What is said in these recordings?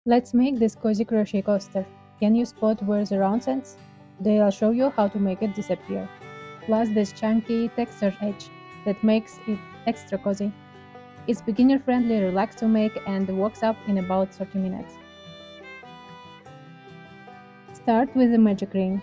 Let's make this cozy crochet coaster. Can you spot where the round ends? Today I'll show you how to make it disappear. Plus this chunky textured edge that makes it extra cozy. It's beginner friendly, relaxed to make, and works up in about 30 minutes. Start with the magic ring.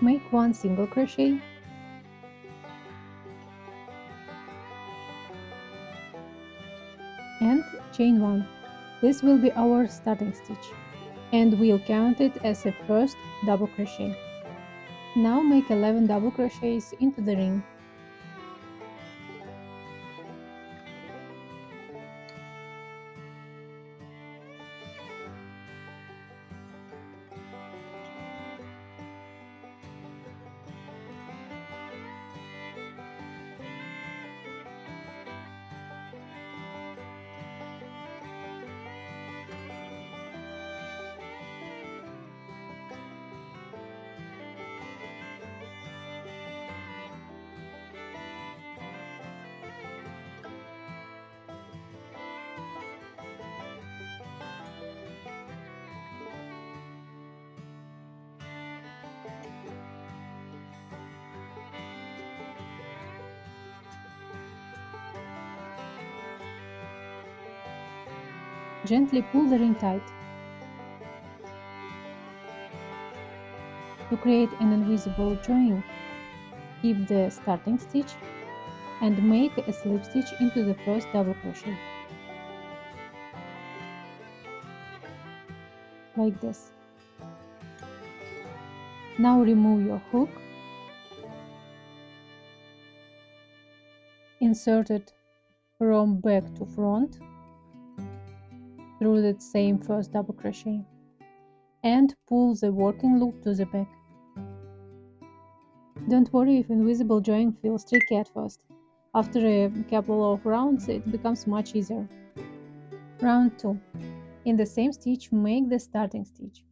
Make one single crochet and chain one. This will be our starting stitch, and we'll count it as a first double crochet. Now make 11 double crochets into the ring. Gently pull the ring tight. To create an invisible join, keep the starting stitch and make a slip stitch into the first double crochet, like this. Now remove your hook, insert it from back to front through the same first double crochet, and pull the working loop to the back. Don't worry if invisible join feels tricky at first. After a couple of rounds it becomes much easier. Round 2. In the same stitch make the starting stitch,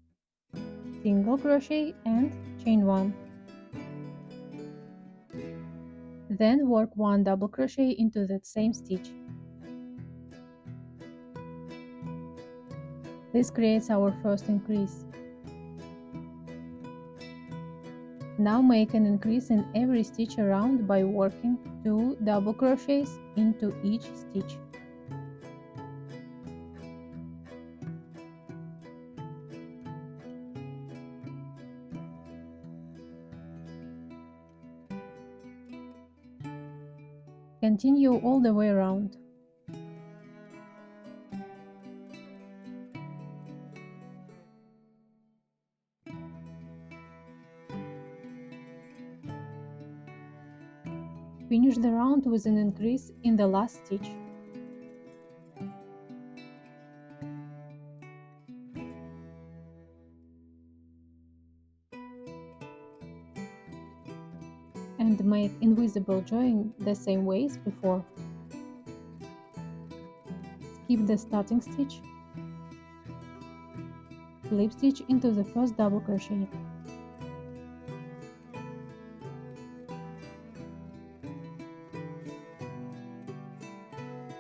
single crochet and chain 1. Then work 1 double crochet into that same stitch. This creates our first increase. Now make an increase in every stitch around by working 2 double crochets into each stitch. Continue all the way around. Finish the round with an increase in the last stitch. And make invisible join the same way as before. Skip the starting stitch, slip stitch into the first double crochet,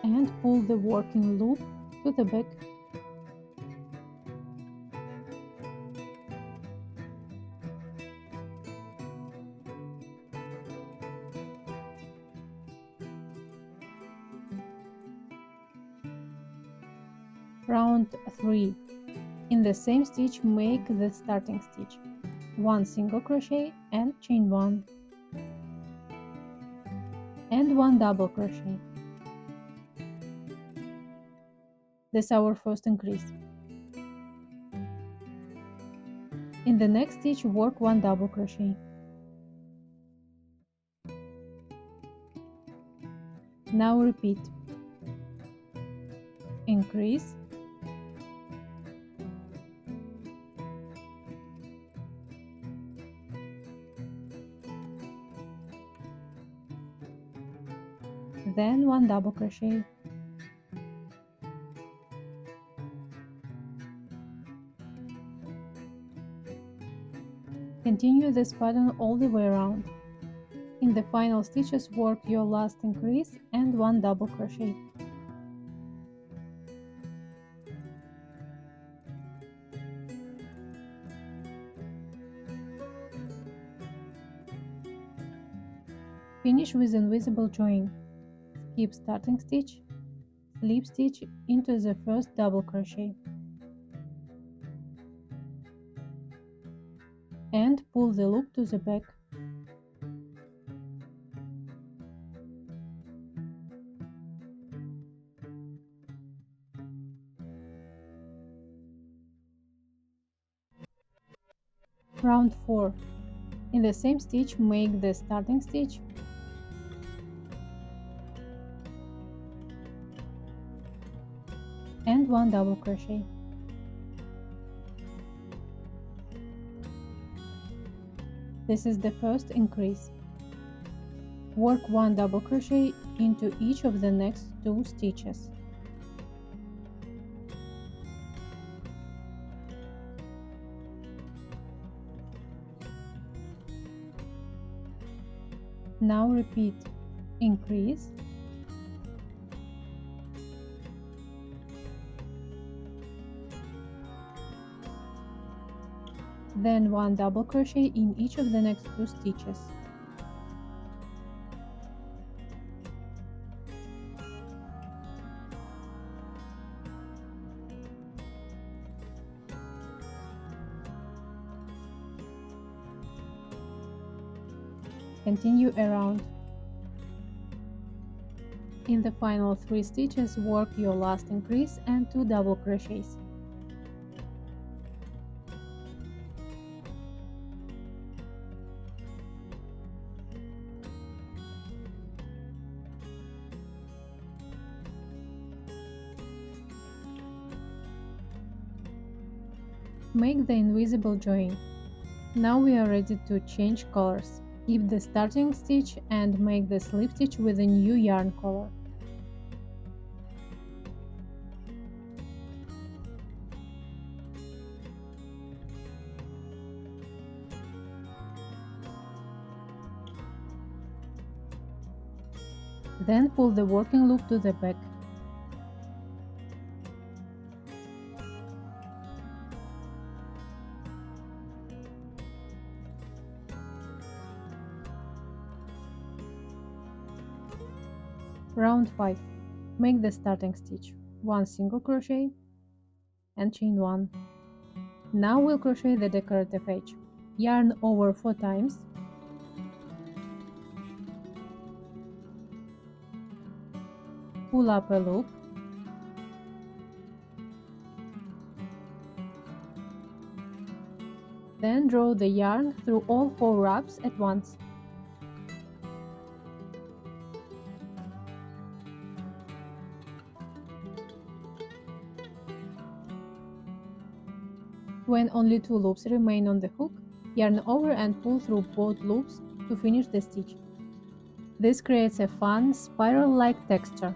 and pull the working loop to the back. Round 3. In the same stitch make the starting stitch, 1 single crochet and chain 1, and 1 double crochet. This is our first increase. In the next stitch work 1 double crochet. Now repeat. Increase, then 1 double crochet. Continue this pattern all the way around. In the final stitches, work your last increase and 1 double crochet. Finish with invisible join. Skip starting stitch, slip stitch into the first double crochet, and pull the loop to the back. Round 4. In the same stitch, make the starting stitch, and 1 double crochet. This is the first increase. Work 1 double crochet into each of the next 2 stitches. Now repeat increase, then 1 double crochet in each of the next 2 stitches. Continue around. In the final 3 stitches, work your last increase and 2 double crochets. Make the invisible join. Now we are ready to change colors. Keep the starting stitch and make the slip stitch with a new yarn color. Then pull the working loop to the back. Round 5. Make the starting stitch, 1 single crochet and chain 1. Now we'll crochet the decorative edge. Yarn over 4 times, pull up a loop, then draw the yarn through all 4 wraps at once. When only 2 loops remain on the hook, yarn over and pull through both loops to finish the stitch. This creates a fun spiral-like texture.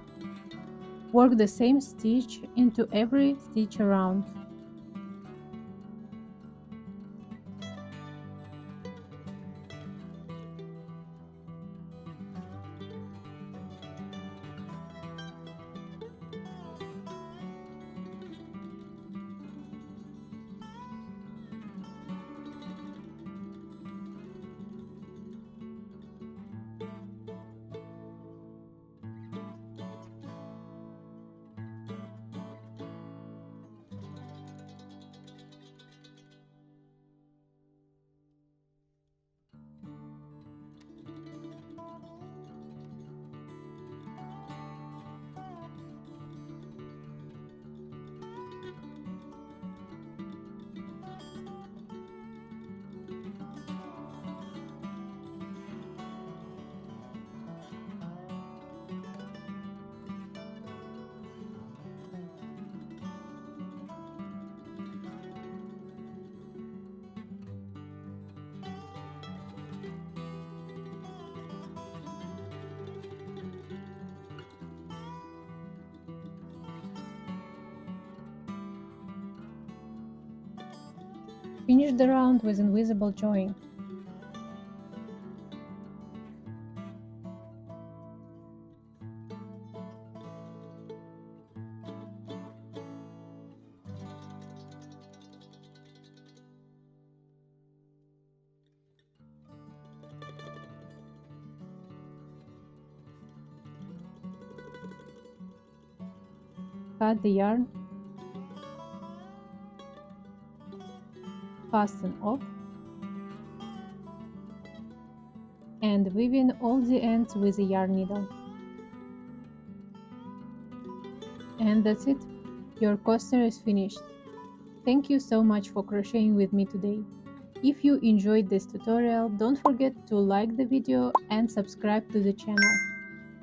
Work the same stitch into every stitch around. Finish the round with invisible join. Cut the yarn, fasten off, and weave in all the ends with a yarn needle. And that's it, your coaster is finished. Thank you so much for crocheting with me today. If you enjoyed this tutorial, don't forget to like the video and subscribe to the channel.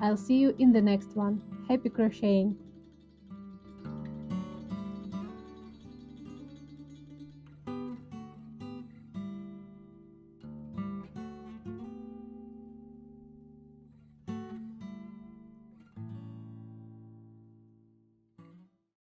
I'll see you in the next one. Happy crocheting!